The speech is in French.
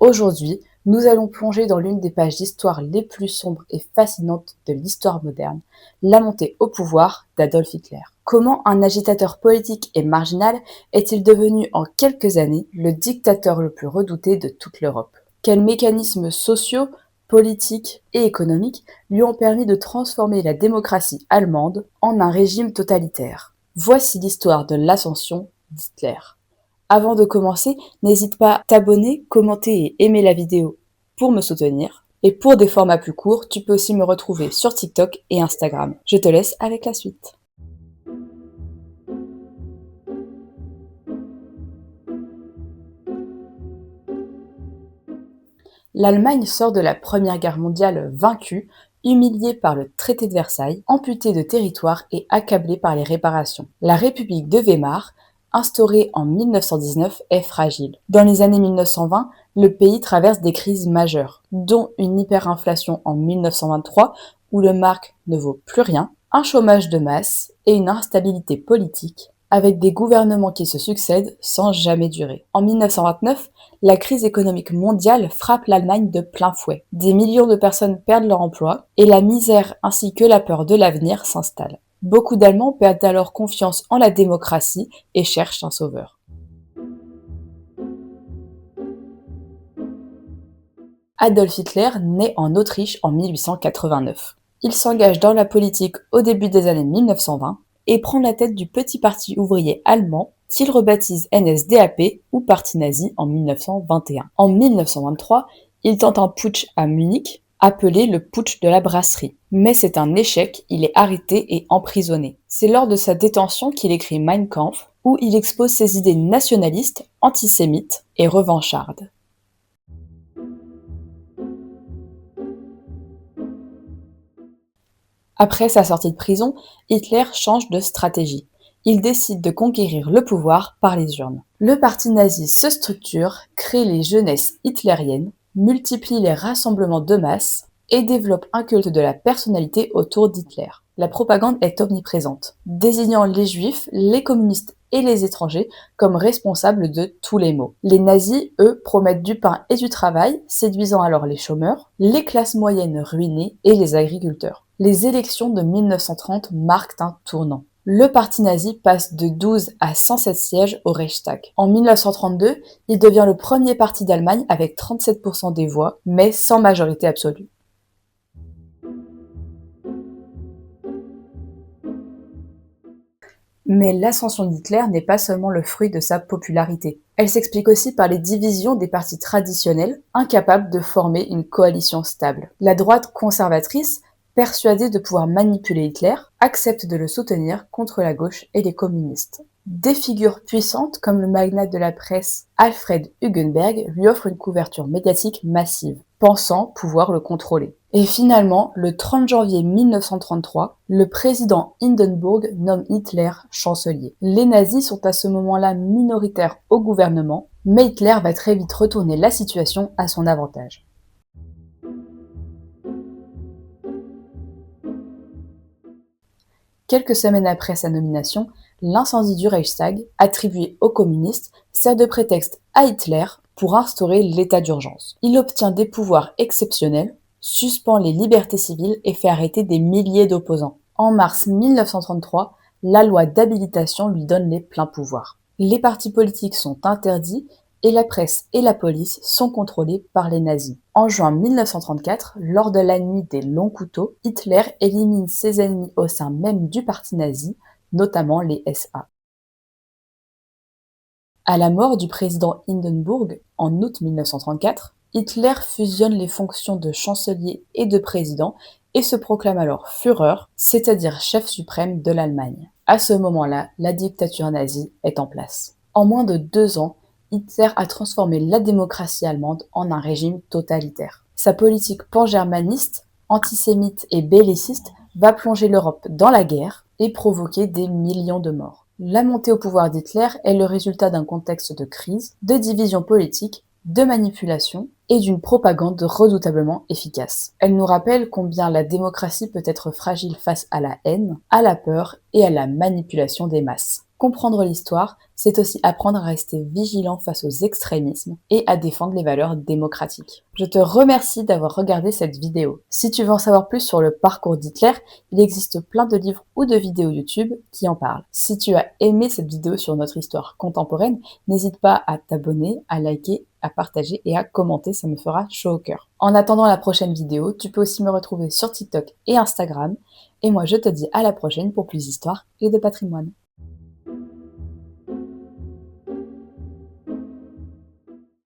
Aujourd'hui, nous allons plonger dans l'une des pages d'histoire les plus sombres et fascinantes de l'histoire moderne, la montée au pouvoir d'Adolf Hitler. Comment un agitateur politique et marginal est-il devenu en quelques années le dictateur le plus redouté de toute l'Europe? Quels mécanismes sociaux, politiques et économiques lui ont permis de transformer la démocratie allemande en un régime totalitaire? Voici l'histoire de l'ascension d'Hitler. Avant de commencer, n'hésite pas à t'abonner, commenter et aimer la vidéo pour me soutenir. Et pour des formats plus courts, tu peux aussi me retrouver sur TikTok et Instagram. Je te laisse avec la suite. L'Allemagne sort de la Première Guerre mondiale vaincue, humiliée par le traité de Versailles, amputée de territoire et accablée par les réparations. La République de Weimar, instaurée en 1919, est fragile. Dans les années 1920, le pays traverse des crises majeures, dont une hyperinflation en 1923 où le mark ne vaut plus rien, un chômage de masse et une instabilité politique, avec des gouvernements qui se succèdent sans jamais durer. En 1929, la crise économique mondiale frappe l'Allemagne de plein fouet. Des millions de personnes perdent leur emploi et la misère ainsi que la peur de l'avenir s'installent. Beaucoup d'Allemands perdent alors confiance en la démocratie et cherchent un sauveur. Adolf Hitler naît en Autriche en 1889. Il s'engage dans la politique au début des années 1920 et prend la tête du petit parti ouvrier allemand qu'il rebaptise NSDAP ou Parti nazi en 1921. En 1923, il tente un putsch à Munich, appelé le putsch de la brasserie. Mais c'est un échec, il est arrêté et emprisonné. C'est lors de sa détention qu'il écrit Mein Kampf, où il expose ses idées nationalistes, antisémites et revanchardes. Après sa sortie de prison, Hitler change de stratégie. Il décide de conquérir le pouvoir par les urnes. Le parti nazi se structure, crée les jeunesses hitlériennes, multiplie les rassemblements de masse et développe un culte de la personnalité autour d'Hitler. La propagande est omniprésente, désignant les juifs, les communistes et les étrangers comme responsables de tous les maux. Les nazis, eux, promettent du pain et du travail, séduisant alors les chômeurs, les classes moyennes ruinées et les agriculteurs. Les élections de 1930 marquent un tournant. Le parti nazi passe de 12 à 107 sièges au Reichstag. En 1932, il devient le premier parti d'Allemagne avec 37% des voix, mais sans majorité absolue. Mais l'ascension d'Hitler n'est pas seulement le fruit de sa popularité. Elle s'explique aussi par les divisions des partis traditionnels, incapables de former une coalition stable. La droite conservatrice, persuadée de pouvoir manipuler Hitler, accepte de le soutenir contre la gauche et les communistes. Des figures puissantes comme le magnate de la presse Alfred Hugenberg lui offrent une couverture médiatique massive, pensant pouvoir le contrôler. Et finalement, le 30 janvier 1933, le président Hindenburg nomme Hitler chancelier. Les nazis sont à ce moment-là minoritaires au gouvernement, mais Hitler va très vite retourner la situation à son avantage. Quelques semaines après sa nomination, l'incendie du Reichstag, attribué aux communistes, sert de prétexte à Hitler pour instaurer l'état d'urgence. Il obtient des pouvoirs exceptionnels, suspend les libertés civiles et fait arrêter des milliers d'opposants. En mars 1933, la loi d'habilitation lui donne les pleins pouvoirs. Les partis politiques sont interdits et la presse et la police sont contrôlées par les nazis. En juin 1934, lors de la nuit des longs couteaux, Hitler élimine ses ennemis au sein même du parti nazi, notamment les SA. À la mort du président Hindenburg en août 1934, Hitler fusionne les fonctions de chancelier et de président et se proclame alors Führer, c'est-à-dire chef suprême de l'Allemagne. À ce moment-là, la dictature nazie est en place. En moins de 2 ans, Hitler a transformé la démocratie allemande en un régime totalitaire. Sa politique pan-germaniste, antisémite et belliciste va plonger l'Europe dans la guerre et provoquer des millions de morts. La montée au pouvoir d'Hitler est le résultat d'un contexte de crise, de division politique, de manipulation et d'une propagande redoutablement efficace. Elle nous rappelle combien la démocratie peut être fragile face à la haine, à la peur et à la manipulation des masses. Comprendre l'histoire, c'est aussi apprendre à rester vigilant face aux extrémismes et à défendre les valeurs démocratiques. Je te remercie d'avoir regardé cette vidéo. Si tu veux en savoir plus sur le parcours d'Hitler, il existe plein de livres ou de vidéos YouTube qui en parlent. Si tu as aimé cette vidéo sur notre histoire contemporaine, n'hésite pas à t'abonner, à liker, à partager et à commenter, ça me fera chaud au cœur. En attendant la prochaine vidéo, tu peux aussi me retrouver sur TikTok et Instagram. Et moi, je te dis à la prochaine pour plus d'histoire et de patrimoine.